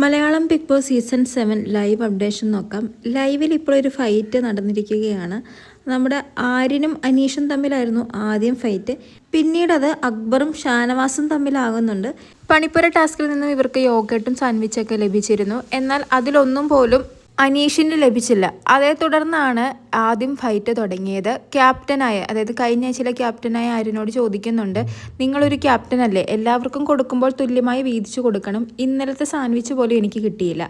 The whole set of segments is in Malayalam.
Malayalam Big Boss season 7 live updation നോക്കാം. ലൈവിൽ ഇപ്പോൾ ഒരു ഫൈറ്റ് നടന്നിരിക്കുകയാണ്. നമ്മുടെ ആര്യനും അനീഷും തമ്മിലായിരുന്നു ആദ്യം ഫൈറ്റ്. പിന്നീട് അത് അക്ബറും ഷാനവാസും തമ്മിലാകുന്നുണ്ട്. പണിപ്പുര ടാസ്കിൽ നിന്നും ഇവർക്ക് യോഗട്ടും സാൻഡ്വിച്ചൊക്കെ ലഭിച്ചിരുന്നു. എന്നാൽ അതിലൊന്നും പോലും അനീഷിന് ലഭിച്ചില്ല. അതേ തുടർന്നാണ് ആദ്യം ഫൈറ്റ് തുടങ്ങിയത്. ക്യാപ്റ്റനായ, അതായത് കഴിഞ്ഞ ആഴ്ചയിലെ ക്യാപ്റ്റനായ ആര്യനോട് ചോദിക്കുന്നുണ്ട്, നിങ്ങളൊരു ക്യാപ്റ്റൻ അല്ലേ, എല്ലാവർക്കും കൊടുക്കുമ്പോൾ തുല്യമായി വീതിച്ചു കൊടുക്കണം. ഇന്നലത്തെ സാൻഡ്വിച്ച് പോലും എനിക്ക് കിട്ടിയില്ല.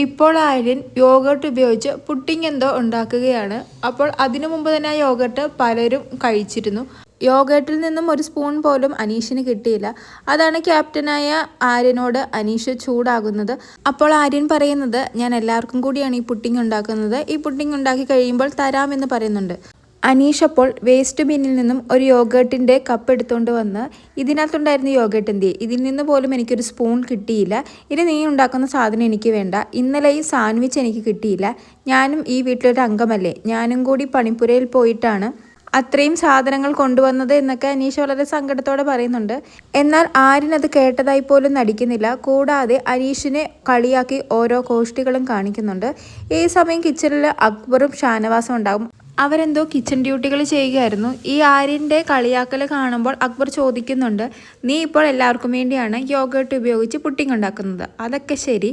ഇപ്പോൾ ആര്യൻ യോഗട്ട് ഉപയോഗിച്ച് പുഡിംഗ് എന്തോ ഉണ്ടാക്കുകയാണ്. അപ്പോൾ അതിനു മുമ്പ് തന്നെ ആ യോഗട്ട് പലരും കഴിച്ചിരുന്നു. യോഗട്ടിൽ നിന്നും ഒരു സ്പൂൺ പോലും അനീഷിന് കിട്ടിയില്ല. അതാണ് ക്യാപ്റ്റനായ ആര്യനോട് അനീഷ് ചൂടാകുന്നത്. അപ്പോൾ ആര്യൻ പറയുന്നത്, ഞാൻ എല്ലാവർക്കും കൂടിയാണ് ഈ പുഡിംഗ് ഉണ്ടാക്കുന്നത്, ഈ പുഡിംഗ് ഉണ്ടാക്കി കഴിയുമ്പോൾ തരാമെന്ന് പറയുന്നുണ്ട്. അനീഷ് അപ്പോൾ വേസ്റ്റ് ബിന്നിൽ നിന്നും ഒരു യോഗട്ടിൻ്റെ കപ്പ് എടുത്തുകൊണ്ട് വന്ന്, ഇതിനകത്തുണ്ടായിരുന്ന യോഗട്ടിൻ്റെ ഇതിൽ നിന്ന് പോലും എനിക്കൊരു സ്പൂൺ കിട്ടിയില്ല, ഇനി നീ ഉണ്ടാക്കുന്ന സാധനം എനിക്ക് വേണ്ട, ഇന്നലെ ഈ സാൻഡ്വിച്ച് എനിക്ക് കിട്ടിയില്ല, ഞാനും ഈ വീട്ടിലൊരു അംഗമല്ലേ, ഞാനും കൂടി പണിപ്പുരയിൽ പോയിട്ടാണ് അത്രയും സാധനങ്ങൾ കൊണ്ടുവന്നത് എന്നൊക്കെ അനീഷ് വളരെ സങ്കടത്തോടെ പറയുന്നുണ്ട്. എന്നാൽ ആര്യൻ അത് കേട്ടതായി പോലും നടിക്കുന്നില്ല. കൂടാതെ അനീഷിനെ കളിയാക്കി ഓരോ കോഷ്ടികളും കാണിക്കുന്നുണ്ട്. ഈ സമയം കിച്ചണിൽ അക്ബറും ഷാനവാസും ഉണ്ടാകും. അവരെന്തോ കിച്ചൺ ഡ്യൂട്ടികൾ ചെയ്യുകയായിരുന്നു. ഈ ആര്യൻ്റെ കളിയാക്കൽ കാണുമ്പോൾ അക്ബർ ചോദിക്കുന്നുണ്ട്, നീ ഇപ്പോൾ എല്ലാവർക്കും വേണ്ടിയാണ് യോഗട്ട് ഉപയോഗിച്ച് പുഡിംഗ് ഉണ്ടാക്കുന്നത്, അതൊക്കെ ശരി,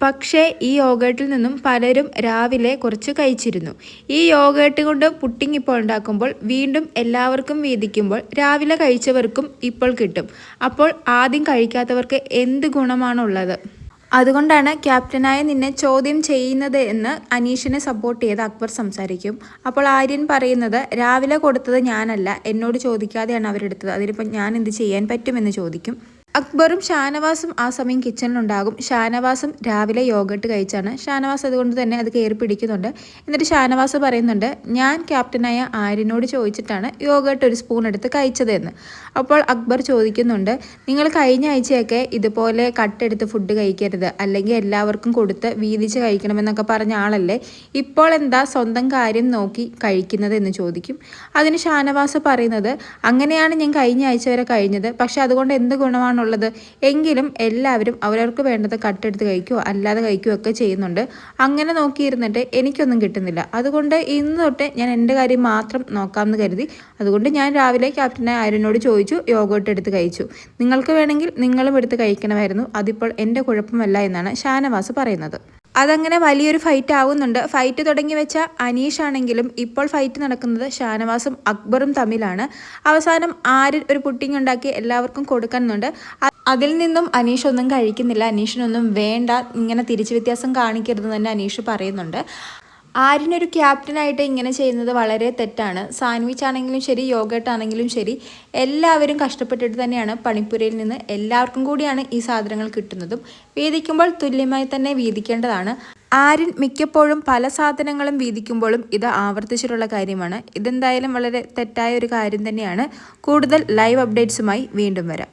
പക്ഷേ ഈ യോഗട്ടിൽ നിന്നും പലരും രാവിലെ കുറച്ച് കഴിച്ചിരുന്നു. ഈ യോഗട്ട് കൊണ്ട് പുഡിംഗ് ഇപ്പോൾ ഉണ്ടാക്കുമ്പോൾ വീണ്ടും എല്ലാവർക്കും വീതിക്കുമ്പോൾ രാവിലെ കഴിച്ചവർക്കും ഇപ്പോൾ കിട്ടും. അപ്പോൾ ആദ്യം കഴിക്കാത്തവർക്ക് എന്ത് ഗുണമാണുള്ളത്? അതുകൊണ്ടാണ് ക്യാപ്റ്റനായ നിന്നെ ചോദ്യം ചെയ്യുന്നത് എന്ന് അനീഷിനെ സപ്പോർട്ട് ചെയ്ത് അക്ബർ സംസാരിക്കും. അപ്പോൾ ആര്യൻ പറയുന്നത്, രാവിലെ കൊടുത്തത് ഞാനല്ല, എന്നോട് ചോദിക്കാതെയാണ് അവരെടുത്തത്, അതിനിപ്പോൾ ഞാൻ എന്ത് ചെയ്യാൻ പറ്റുമെന്ന് ചോദിക്കും. അക്ബറും ഷാനവാസും ആ സമയം കിച്ചണിലുണ്ടാകും. ഷാനവാസും രാവിലെ യോഗട്ട് കഴിച്ചാണ്. ഷാനവാസ് അതുകൊണ്ട് തന്നെ അത് കയറി പിടിക്കുന്നുണ്ട്. എന്നിട്ട് ഷാനവാസ് പറയുന്നുണ്ട്, ഞാൻ ക്യാപ്റ്റനായ ആര്യനോട് ചോദിച്ചിട്ടാണ് യോഗട്ട് ഒരു സ്പൂൺ എടുത്ത് കഴിച്ചതെന്ന്. അപ്പോൾ അക്ബർ ചോദിക്കുന്നുണ്ട്, നിങ്ങൾ കഴിഞ്ഞ ആഴ്ചയൊക്കെ ഇതുപോലെ കട്ടെടുത്ത് ഫുഡ് കഴിക്കരുത്, അല്ലെങ്കിൽ എല്ലാവർക്കും കൊടുത്ത് വീതിച്ച് കഴിക്കണമെന്നൊക്കെ പറഞ്ഞ ആളല്ലേ, ഇപ്പോൾ എന്താ സ്വന്തം കാര്യം നോക്കി കഴിക്കുന്നത് എന്ന് ചോദിക്കും. അതിന് ഷാനവാസ് പറയുന്നത്, അങ്ങനെയാണ് ഞാൻ കഴിഞ്ഞ ആഴ്ച വരെ കഴിഞ്ഞത്, പക്ഷെ അതുകൊണ്ട് എന്ത് ഗുണമാണ് ഉള്ളത്? എങ്കിലും എല്ലാവരും അവരവർക്ക് വേണ്ടത് കട്ടെടുത്ത് കഴിക്കുകയോ അല്ലാതെ കഴിക്കുകയോ ഒക്കെ ചെയ്യുന്നുണ്ട്. അങ്ങനെ നോക്കിയിരുന്നിട്ട് എനിക്കൊന്നും കിട്ടുന്നില്ല. അതുകൊണ്ട് ഇന്ന് തൊട്ട് ഞാൻ എൻ്റെ കാര്യം മാത്രം നോക്കാമെന്ന് കരുതി. അതുകൊണ്ട് ഞാൻ രാവിലെ ക്യാപ്റ്റനായ ആര്യനോട് ചോദിച്ചു, യോഗട്ട് എടുത്ത് കഴിച്ചു. നിങ്ങൾക്ക് വേണമെങ്കിൽ നിങ്ങളും എടുത്ത് കഴിക്കണമായിരുന്നു, അതിപ്പോൾ എൻ്റെ കുഴപ്പമല്ല എന്നാണ് ഷാനവാസ് പറയുന്നത്. അതങ്ങനെ വലിയൊരു ഫൈറ്റ് ആവുന്നുണ്ട്. ഫൈറ്റ് തുടങ്ങി വെച്ച അനീഷ് ആണെങ്കിലും ഇപ്പോൾ ഫൈറ്റ് നടക്കുന്നത് ഷാനവാസും അക്ബറും തമ്മിലാണ്. അവസാനം ആര്യൻ ഒരു പുഡിംഗ് ഉണ്ടാക്കി എല്ലാവർക്കും കൊടുക്കുന്നുണ്ട്. അതിൽ നിന്നും അനീഷ് ഒന്നും കഴിക്കുന്നില്ല. അനീഷിനൊന്നും വേണ്ട, ഇങ്ങനെ തിരിച്ചു വ്യത്യാസം കാണിക്കരുതെന്ന് തന്നെ അനീഷ് പറയുന്നുണ്ട്. ആര്യനൊരു ക്യാപ്റ്റനായിട്ട് ഇങ്ങനെ ചെയ്യുന്നത് വളരെ തെറ്റാണ്. സാൻഡ്വിച്ച് ആണെങ്കിലും ശരി, യോഗട്ട് ആണെങ്കിലും ശരി, എല്ലാവരും കഷ്ടപ്പെട്ടിട്ട് തന്നെയാണ് പണിപ്പുരയിൽ നിന്ന് എല്ലാവർക്കും കൂടിയാണ് ഈ സാധനങ്ങൾ കിട്ടുന്നതും. വീതിക്കുമ്പോൾ തുല്യമായി തന്നെ വീതിക്കേണ്ടതാണ്. ആര്യൻ മിക്കപ്പോഴും പല സാധനങ്ങളും വീതിക്കുമ്പോഴും ഇത് ആവർത്തിച്ചിട്ടുള്ള കാര്യമാണ്. ഇതെന്തായാലും വളരെ തെറ്റായ ഒരു കാര്യം തന്നെയാണ്. കൂടുതൽ ലൈവ് അപ്ഡേറ്റ്സുമായി വീണ്ടും വരാം.